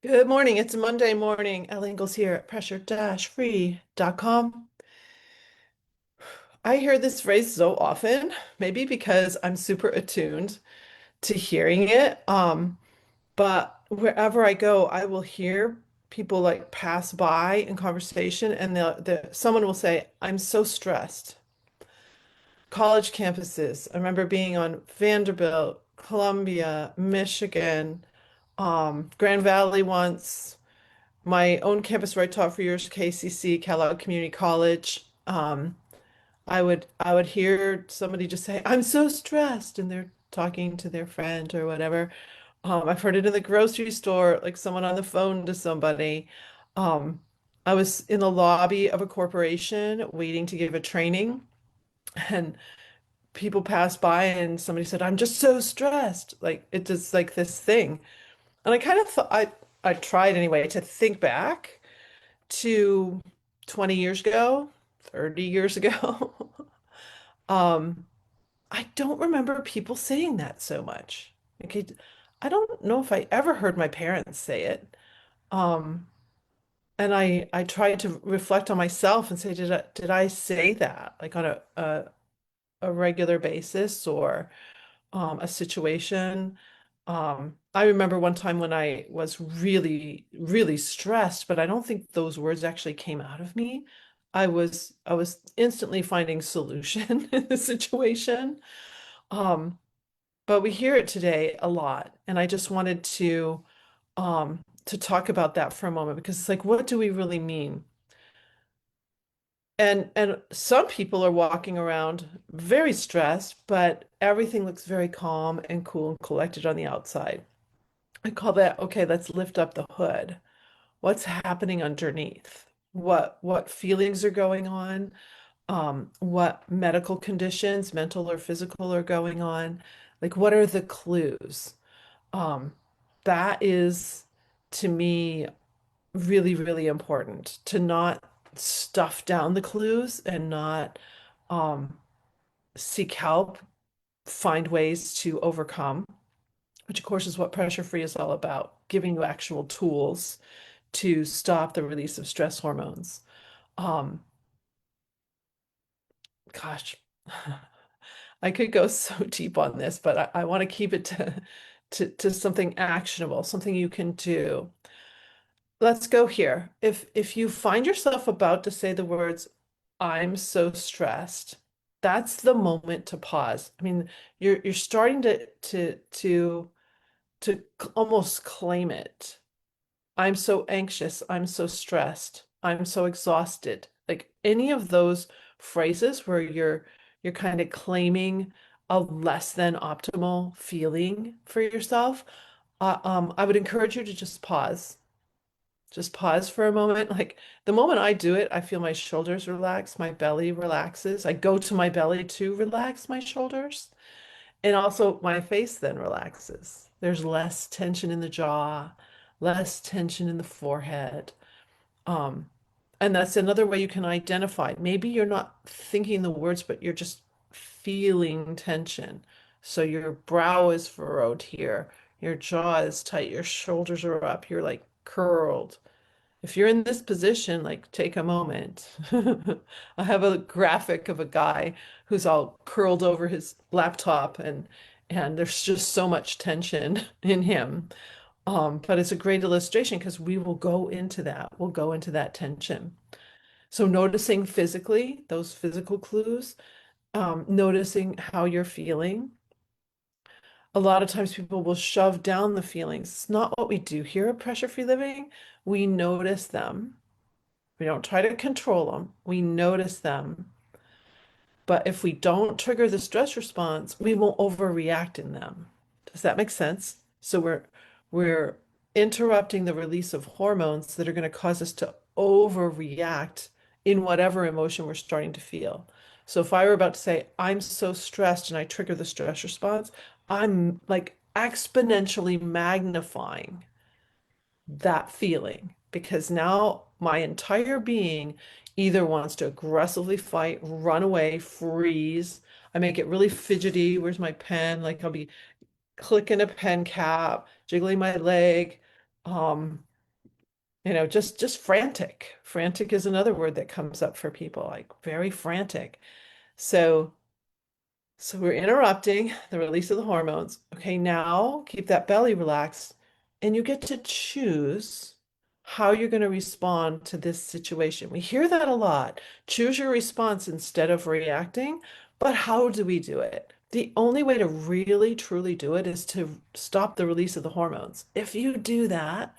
Good morning. It's Monday morning. Elle Ingalls here at pressure-free.com. I hear this phrase so often, maybe because I'm super attuned to hearing it. But wherever I go, I will hear people like pass by in conversation and someone will say, I'm so stressed. College campuses. I remember being on Vanderbilt, Columbia, Michigan, Grand Valley once. My own campus where I taught for years, KCC, Kellogg Community College. I would hear somebody just say, "I'm so stressed," and they're talking to their friend or whatever. I've heard it in the grocery store, like someone on the phone to somebody. Um, I was in the lobby of a corporation waiting to give a training, and people passed by, and somebody said, "I'm just so stressed." Like it's just like this thing, and I kind of thought I tried anyway to think back to 20 years ago, 30 years ago. Um, I don't remember people saying that so much. Okay, I don't know if I ever heard my parents say it. Um, and I tried to reflect on myself and say, did I say that like on a regular basis or a situation? I remember one time when I was really, really stressed, but I don't think those words actually came out of me. I was instantly finding solution in the situation. Um, but we hear it today a lot, and I just wanted to talk about that for a moment because it's like, what do we really mean? And some people are walking around very stressed, but everything looks very calm and cool and collected on the outside. I call that, okay, let's lift up the hood. What's happening underneath? What feelings are going on? What medical conditions, mental or physical, are going on? Like, what are the clues? Um, that is, to me, really, really important to not stuff down the clues and not um, seek help, find ways to overcome, which of course is what pressure free is all about, giving you actual tools to stop the release of stress hormones. Um, gosh, I could go so deep on this, but I want to keep it to something actionable, something you can do. Let's go here. If you find yourself about to say the words, "I'm so stressed," that's the moment to pause. I mean, you're starting to almost claim it. I'm so anxious. I'm so stressed. I'm so exhausted. Like any of those phrases where you're kind of claiming a less than optimal feeling for yourself, I would encourage you to just pause. Just pause for a moment. Like the moment I do it, I feel my shoulders relax, my belly relaxes. I go to my belly to relax my shoulders. And also my face then relaxes. There's less tension in the jaw, less tension in the forehead. Um, and that's another way you can identify. Maybe you're not thinking the words, but you're just feeling tension. So your brow is furrowed here, your jaw is tight, your shoulders are up, you're like curled. If you're in this position, like take a moment. I have a graphic of a guy who's all curled over his laptop and there's just so much tension in him. But it's a great illustration because we will go into that. We'll go into that tension. So noticing physically, those physical clues, noticing how you're feeling. A lot of times people will shove down the feelings. It's not what we do here at Pressure Free Living. We notice them. We don't try to control them. We notice them. But if we don't trigger the stress response, we won't overreact in them. Does that make sense? So we're interrupting the release of hormones that are going to cause us to overreact in whatever emotion we're starting to feel. So if I were about to say, I'm so stressed and I trigger the stress response, I'm like exponentially magnifying that feeling because now my entire being either wants to aggressively fight, run away, freeze. I make it really fidgety. Where's my pen? Like I'll be clicking a pen cap, jiggling my leg. just frantic. Frantic is another word that comes up for people, like very frantic. So so we're interrupting the release of the hormones. Okay, now keep that belly relaxed, and you get to choose how you're going to respond to this situation. We hear that a lot. Choose your response instead of reacting. But how do we do it? The only way to really truly do it is to stop the release of the hormones. If you do that,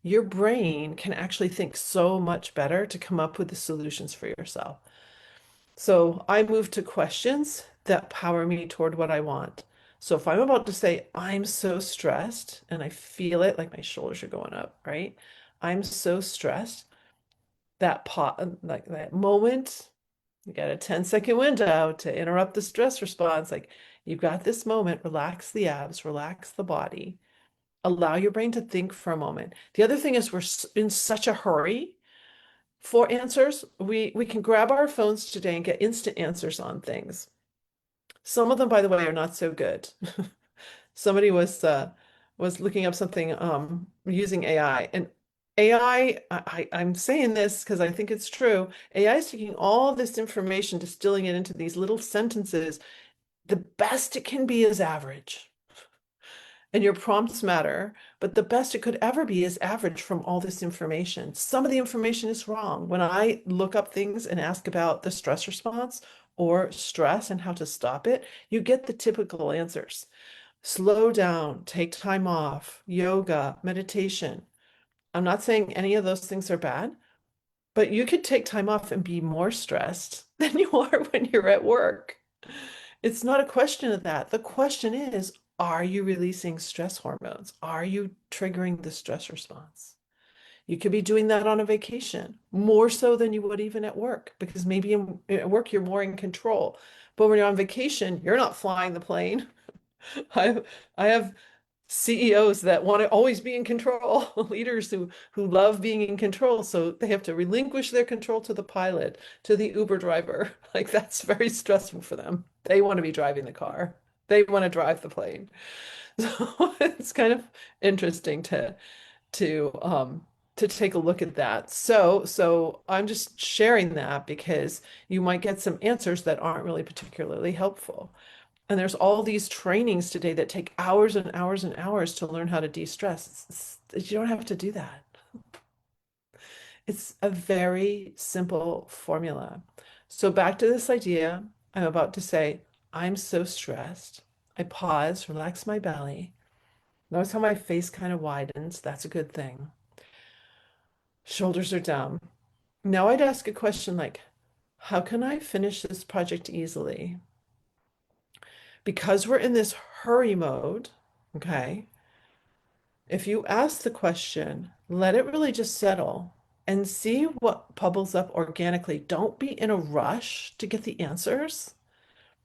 your brain can actually think so much better to come up with the solutions for yourself. So I move to questions that power me toward what I want. So if I'm about to say, I'm so stressed, and I feel it like my shoulders are going up, right? I'm so stressed. That pot, like that moment, you got a 10-second window to interrupt the stress response. Like you've got this moment, relax the abs, relax the body, allow your brain to think for a moment. The other thing is we're in such a hurry for answers. We can grab our phones today and get instant answers on things. Some of them, by the way, are not so good. Somebody was looking up something using AI, and I'm saying this because I think it's true. AI is taking all this information, distilling it into these little sentences. The best it can be is average. And your prompts matter, but the best it could ever be is average from all this information. Some of the information is wrong. When I look up things and ask about the stress response or stress and how to stop it, you get the typical answers. Slow down, take time off, yoga, meditation. I'm not saying any of those things are bad, but you could take time off and be more stressed than you are when you're at work. It's not a question of that. The question is, are you releasing stress hormones? Are you triggering the stress response? You could be doing that on a vacation, more so than you would even at work, because maybe at work you're more in control. But when you're on vacation, you're not flying the plane. I I have CEOs that want to always be in control, leaders who love being in control, so they have to relinquish their control to the pilot, to the Uber driver. Like that's very stressful for them. They want to be driving the car. They want to drive the plane. So it's kind of interesting to to take a look at that. So I'm just sharing that because you might get some answers that aren't really particularly helpful. And there's all these trainings today that take hours and hours and hours to learn how to de-stress. You don't have to do that. It's a very simple formula. So back to this idea, I'm about to say, I'm so stressed. I pause, relax my belly. Notice how my face kind of widens. That's a good thing. Shoulders are down. Now I'd ask a question like, how can I finish this project easily? Because we're in this hurry mode, okay? If you ask the question, let it really just settle and see what bubbles up organically. Don't be in a rush to get the answers.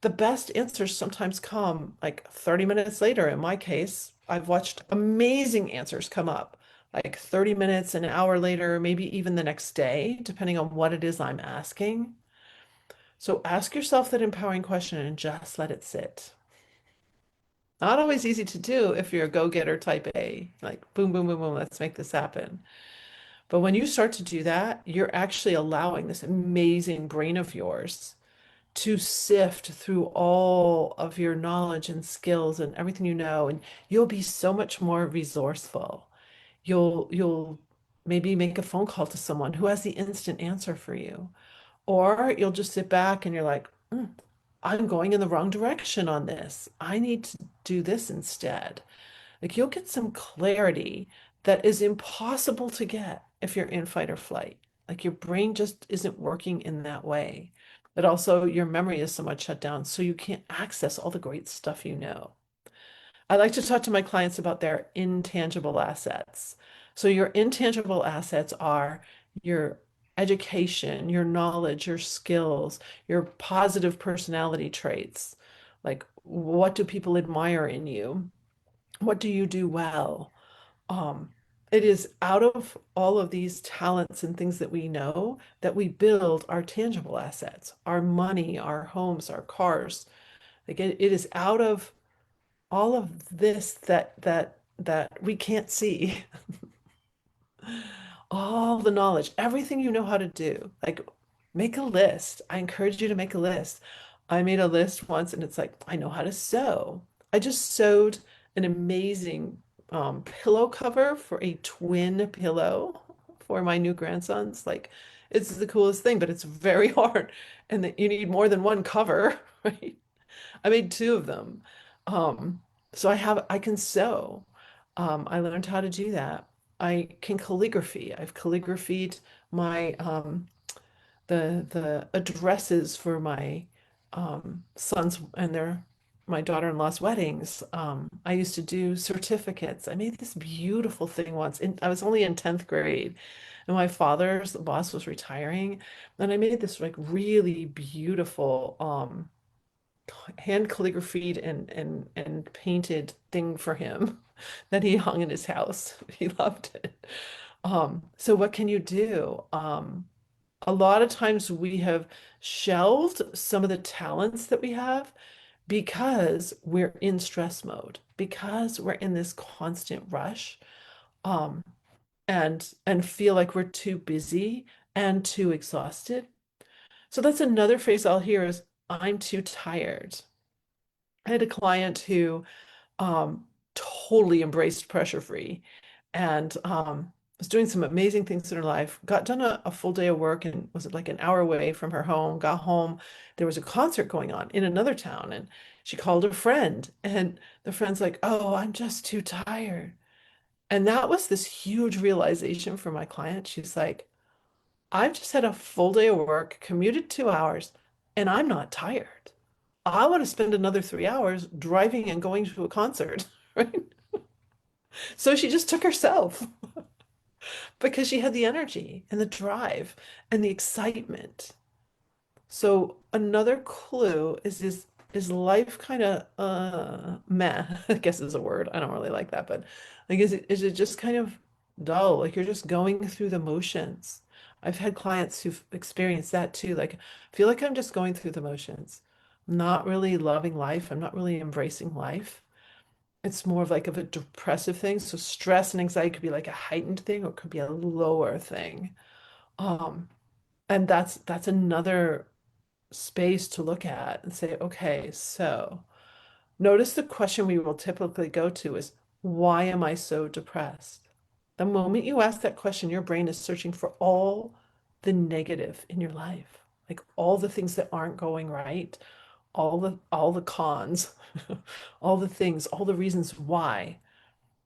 The best answers sometimes come like 30 minutes later. In my case, I've watched amazing answers come up like 30 minutes, an hour later, maybe even the next day, depending on what it is I'm asking. So ask yourself that empowering question and just let it sit. Not always easy to do if you're a go-getter type A, like boom, boom, boom, boom, let's make this happen. But when you start to do that, you're actually allowing this amazing brain of yours to sift through all of your knowledge and skills and everything you know, and you'll be so much more resourceful. You'll maybe make a phone call to someone who has the instant answer for you, or you'll just sit back and you're like, "Hmm, I'm going in the wrong direction on this. I need to do this instead." Like you'll get some clarity that is impossible to get if you're in fight or flight. Like your brain just isn't working in that way. But also your memory is so much shut down, so you can't access all the great stuff you know. I like to talk to my clients about their intangible assets. So your intangible assets are your education, your knowledge, your skills, your positive personality traits. Like what do people admire in you? What do you do well? Um, it is out of all of these talents and things that we know that we build our tangible assets, our money, our homes, our cars. Like it is out of all of this that we can't see. all the knowledge, everything you know how to do. Like, make a list. I encourage you to make a list. I made a list once and it's like, I know how to sew. I just sewed an amazing pillow cover for a twin pillow for my new grandsons. Like, it's the coolest thing, but it's very hard. And that you need more than one cover, right? I made two of them. Um, so I can sew. I learned how to do that. I can calligraphy. I've calligraphied my the addresses for my sons and their my daughter-in-law's weddings. I used to do certificates. I made this beautiful thing once. I was only in 10th grade, and my father's boss was retiring, and I made this like really beautiful hand calligraphied and painted thing for him that he hung in his house. He loved it. So what can you do? A lot of times we have shelved some of the talents that we have because we're in stress mode, because we're in this constant rush, um, and feel like we're too busy and too exhausted. So that's another phrase I'll hear is, I'm too tired. I had a client who um, totally embraced pressure free and was doing some amazing things in her life. Got done a full day of work and was like an hour away from her home. Got home. There was a concert going on in another town, and she called her friend. And the friend's like, "Oh, I'm just too tired." And that was this huge realization for my client. She's like, I've just had a full day of work, commuted 2 hours, and I'm not tired. I want to spend another 3 hours driving and going to a concert, right? So she just took herself because she had the energy and the drive and the excitement. So another clue is life kind of meh, I guess is a word. I don't really like that, but like is it just kind of dull? Like you're just going through the motions. I've had clients who've experienced that too. Like I feel like I'm just going through the motions. I'm not really loving life. I'm not really embracing life. It's more of like of a depressive thing. So stress and anxiety could be like a heightened thing or it could be a lower thing. Um, and that's another space to look at and say, okay, so notice the question we will typically go to is, why am I so depressed? The moment you ask that question, your brain is searching for all the negative in your life, like all the things that aren't going right, all the cons, all the things, all the reasons why.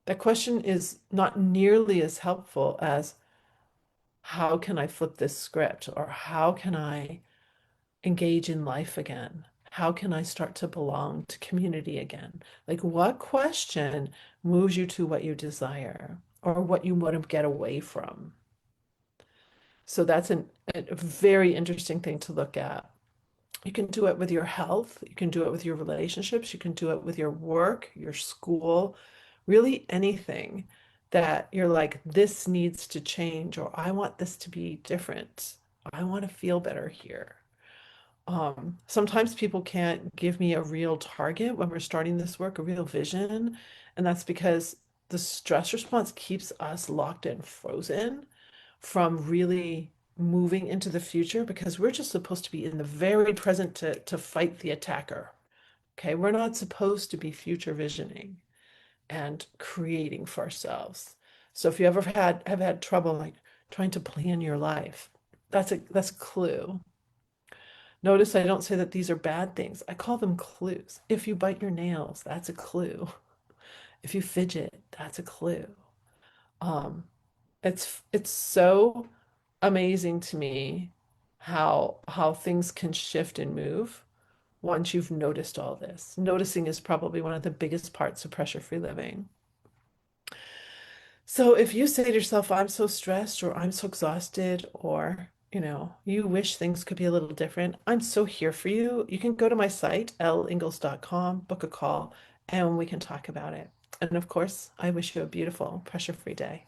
That question is not nearly as helpful as how can I flip this script or how can I engage in life again? How can I start to belong to community again? Like, what question moves you to what you desire or what you want to get away from? So that's a very interesting thing to look at. You can do it with your health, you can do it with your relationships, you can do it with your work, your school, really anything that you're like, this needs to change, or I want this to be different. I want to feel better here. Sometimes people can't give me a real target when we're starting this work, a real vision. And that's because the stress response keeps us locked and frozen from really moving into the future because we're just supposed to be in the very present to fight the attacker. Okay, we're not supposed to be future visioning and creating for ourselves. So if you ever have had trouble like trying to plan your life, that's a clue. Notice I don't say that these are bad things. I call them clues. If you bite your nails, that's a clue. If you fidget, that's a clue. Um, it's so amazing to me how things can shift and move once you've noticed all this. Noticing is probably one of the biggest parts of pressure-free living. So if you say to yourself, I'm so stressed or I'm so exhausted or you wish things could be a little different, I'm so here for you. You can go to my site, lingalls.com, book a call, and we can talk about it. And of course, I wish you a beautiful pressure-free day.